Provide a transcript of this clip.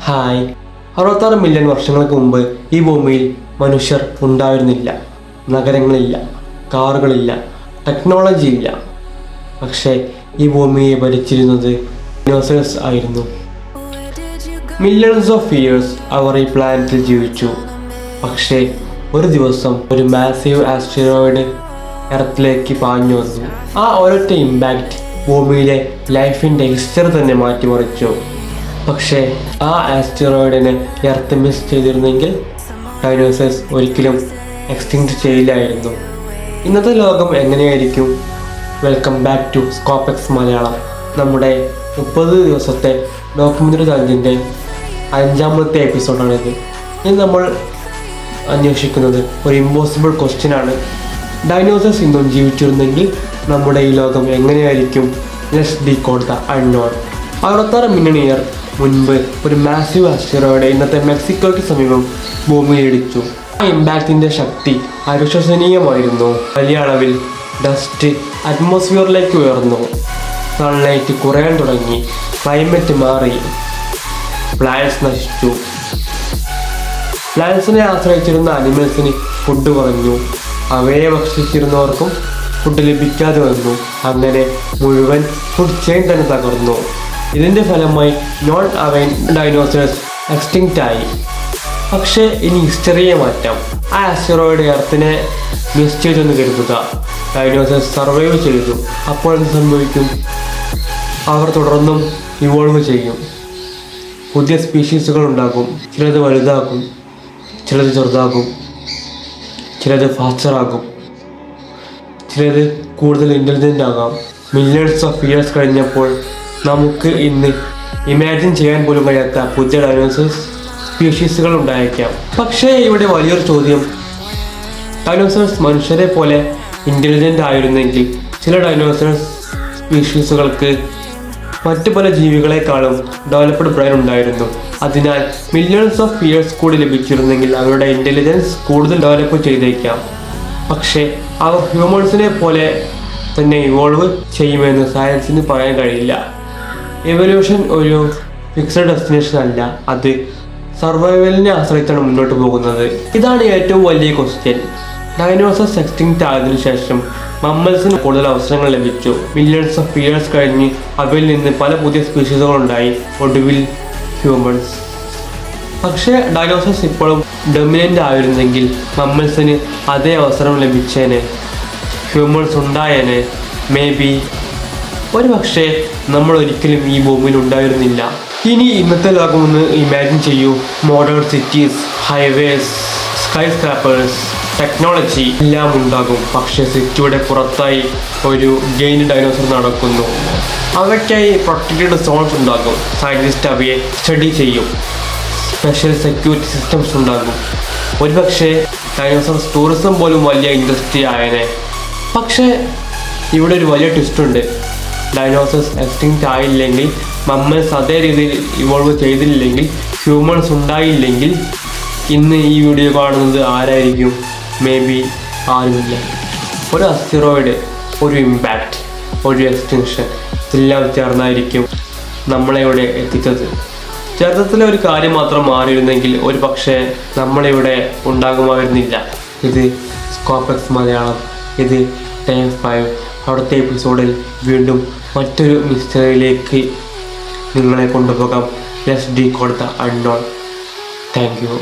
Hi 66 million വർഷങ്ങൾക്ക് മുമ്പ് ഈ ഭൂമിയിൽ മനുഷ്യർ ഉണ്ടായിരുന്നില്ല. നഗരങ്ങളില്ല, കാറുകളില്ല, ടെക്നോളജി ഇല്ല. പക്ഷേ ഈ ഭൂമിയെ ഭരിച്ചിരുന്നത് ഡൈനോസേഴ്സ് ആയിരുന്നു. മില്യൺസ് ഓഫ് ഇയേഴ്സ് അവർ ഈ പ്ലാനറ്റിൽ ജീവിച്ചു. പക്ഷേ ഒരു ദിവസം ഒരു മാസീവ് ആസ്റ്ററോയിഡ് എർത്തിലേക്ക് പാഞ്ഞു വന്നു. ആ ഒരൊറ്റ ഇമ്പാക്റ്റ് ഭൂമിയിലെ ലൈഫിൻ്റെ ഹിസ്റ്ററി തന്നെ മാറ്റിമറിച്ചു. പക്ഷേ ആ ആസ്റ്ററോയിഡിനെ എർത്ത് മിസ് ചെയ്തിരുന്നെങ്കിൽ ഡൈനോസേഴ്സ് ഒരിക്കലും എക്സ്റ്റിങ്ക്റ്റ് ചെയ്യില്ലായിരുന്നു. ഇന്നത്തെ ലോകം എങ്ങനെയായിരിക്കും? Welcome back to Scopex Malayalam. നമ്മുടെ 30 ദിവസത്തെ ഡോക്യുമെൻ്ററി ചലഞ്ചിൻ്റെ 5ാമത്തെ എപ്പിസോഡാണിത്. ഇന്ന് നമ്മൾ അന്വേഷിക്കുന്നത് ഒരു ഇമ്പോസിബിൾ ക്വസ്റ്റ്യനാണ്. ഡൈനോസേഴ്സ് ഇന്നും ജീവിച്ചിരുന്നെങ്കിൽ നമ്മുടെ ഈ ലോകം എങ്ങനെയായിരിക്കും? Let's decode the unknown. 66 million year മുൻപ് ഒരു മാസീവ് ആസ്റ്ററോയിഡ് ഇന്നത്തെ മെക്സിക്കോയ്ക്ക് സമീപം ഭൂമിയിലിടിച്ചു. ആ ഇമ്പാക്റ്റിൻ്റെ ശക്തി അവിശ്വസനീയമായിരുന്നു. വലിയ അളവിൽ ഡസ്റ്റ് അറ്റ്മോസ്ഫിയറിലേക്ക് ഉയർന്നു. സൺലൈറ്റ് കുറയാൻ തുടങ്ങി. ക്ലൈമറ്റ് മാറി. പ്ലാന്റ്സ് നശിച്ചു. പ്ലാന്റ്സിനെ ആശ്രയിച്ചിരുന്ന അനിമൽസിന് ഫുഡ് കുറഞ്ഞു. അവയെ ഭക്ഷിച്ചിരുന്നവർക്കും ഫുഡ് ലഭിക്കാതെ വന്നു. അങ്ങനെ മുഴുവൻ ഫുഡ് ചെയിൻ തന്നെ തകർന്നു. ഇതിൻ്റെ ഫലമായി നോൺ അവൈൻ ഡൈനോസേഴ്സ് എക്സ്റ്റിങ്ക്റ്റ് ആയി. പക്ഷേ ഇനി ഹിസ്റ്ററിയെ മാറ്റാം. ആ ആസ്റ്ററോയിഡ് എർത്തിനെ മിസ് ചെയ്തെന്ന് കരുതുക. ഡൈനോസേഴ്സ് സർവൈവ് ചെയ്തു. അപ്പോൾ എന്ത് സംഭവിക്കും? അവർ തുടർന്നും ഇവോൾവ് ചെയ്യും. പുതിയ സ്പീഷീസുകൾ ഉണ്ടാകും. ചിലത് വലുതാകും, ചിലത് ചെറുതാകും, ചിലത് ഫാസ്റ്ററാകും, ചിലത് കൂടുതൽ ഇൻ്റലിജൻ്റ് ആകാം. മില്യൺസ് ഓഫ് ഇയേഴ്സ് കഴിഞ്ഞപ്പോൾ നമുക്ക് ഇന്ന് ഇമാജിൻ ചെയ്യാൻ പോലും കഴിയാത്ത പുതിയ ഡൈനോസേഴ്സ് സ്പീഷീസുകൾ ഉണ്ടായേക്കാം. പക്ഷേ ഇവിടെ വലിയൊരു ചോദ്യം, ഡൈനോസേഴ്സ് മനുഷ്യരെ പോലെ ഇൻ്റലിജൻ്റ് ആയിരുന്നെങ്കിൽ ചില ഡൈനോസേഴ്സ് സ്പീഷീസുകൾക്ക് മറ്റു പല ജീവികളെക്കാളും ഡെവലപ്ഡ് ബ്രെയിൻ ഉണ്ടായിരുന്നു. അതിനാൽ മില്യൺസ് ഓഫ് ഇയേഴ്സ് കൂടി ലഭിച്ചിരുന്നെങ്കിൽ അവരുടെ ഇൻ്റലിജൻസ് കൂടുതൽ ഡെവലപ്പ് ചെയ്തേക്കാം. പക്ഷേ അവർ ഹ്യൂമൻസിനെ പോലെ തന്നെ ഇവോൾവ് ചെയ്യുമെന്ന് സയൻസിന് പറയാൻ കഴിയില്ല. എവല്യൂഷൻ ഒരു ഫിക്സഡ് ഡെസ്റ്റിനേഷൻ അല്ല, അത് സർവൈവലിനെ ആശ്രയിച്ചാണ് മുന്നോട്ട് പോകുന്നത്. ഇതാണ് ഏറ്റവും വലിയ ക്വസ്റ്റ്യൻ. ഡൈനോസേഴ്സ് എക്സ്റ്റിങ്ക്റ്റ് ആയതിനു ശേഷം മമ്മൽസിന് കൂടുതൽ അവസരങ്ങൾ ലഭിച്ചു. മില്യൺസ് ഓഫ് ഇയേഴ്സ് കഴിഞ്ഞ് അവയിൽ നിന്ന് പല പുതിയ സ്പീഷീസുകളുണ്ടായി, ഒടുവിൽ ഹ്യൂമൻസ്. പക്ഷേ ഡൈനോസേഴ്സ് ഇപ്പോഴും ഡൊമിനൻ്റ് ആയിരുന്നെങ്കിൽ മമ്മൽസിന് അതേ അവസരം ലഭിച്ചേനെ, ഹ്യൂമൻസ് ഉണ്ടായേനെ. മേ ബി ഒരു പക്ഷേ നമ്മൾ ഒരിക്കലും ഈ ഭൂമിയിൽ ഉണ്ടായിരുന്നില്ല. ഇനി ഇന്നത്തെ ലോകം ഒന്ന് ഇമാജിൻ ചെയ്യൂ. Modern cities, highways, sky scrapers, technology എല്ലാം ഉണ്ടാകും. പക്ഷേ സിറ്റിയുടെ പുറത്തായി ഒരു ജെയിൻ്റ് ഡൈനോസർ നടക്കുന്നു. അവയ്ക്കായി പ്രൊട്ടക്റ്റഡ് സോൺസ് ഉണ്ടാകും. സയൻറ്റിസ്റ്റ് അവയെ സ്റ്റഡി ചെയ്യും. സ്പെഷ്യൽ സെക്യൂരിറ്റി സിസ്റ്റംസ് ഉണ്ടാകും. ഒരുപക്ഷെ ഡൈനോസർസ് ടൂറിസം പോലും വലിയ ഇൻഡസ്ട്രി ആയനെ. പക്ഷേ ഇവിടെ ഒരു വലിയ ട്വിസ്റ്റ് ഉണ്ട്. ഡൈനോസേഴ്സ് എക്സ്റ്റിങ്ക്റ്റ് ആയില്ലെങ്കിൽ, മമ്മൽസ് അതേ രീതിയിൽ ഇവോൾവ് ചെയ്തില്ലെങ്കിൽ, ഹ്യൂമൻസ് ഉണ്ടായില്ലെങ്കിൽ ഇന്ന് ഈ വീഡിയോ കാണുന്നത് ആരായിരിക്കും? മേ ബി ആരുമില്ല. ഒരു അസ്റ്ററോയിഡ്, ഒരു ഇമ്പാക്റ്റ്, ഒരു എക്സ്റ്റിങ്ഷൻ ഇതെല്ലാം ചേർന്നായിരിക്കും നമ്മളെ ഇവിടെ എത്തിച്ചത്. ചരിത്രത്തിലെ ഒരു കാര്യം മാത്രം മാറിയിരുന്നെങ്കിൽ ഒരു പക്ഷേ നമ്മളിവിടെ ഉണ്ടാകുമായിരുന്നില്ല. ഇത് സ്കോപ്പെക്സ് മലയാളം. ഇത് ടൈം 5. അവിടുത്തെ എപ്പിസോഡിൽ വീണ്ടും മറ്റൊരു മിസ്റ്ററിയിലേക്ക് നിങ്ങളെ കൊണ്ടുപോകാം. Let's decode the unknown. Thank you.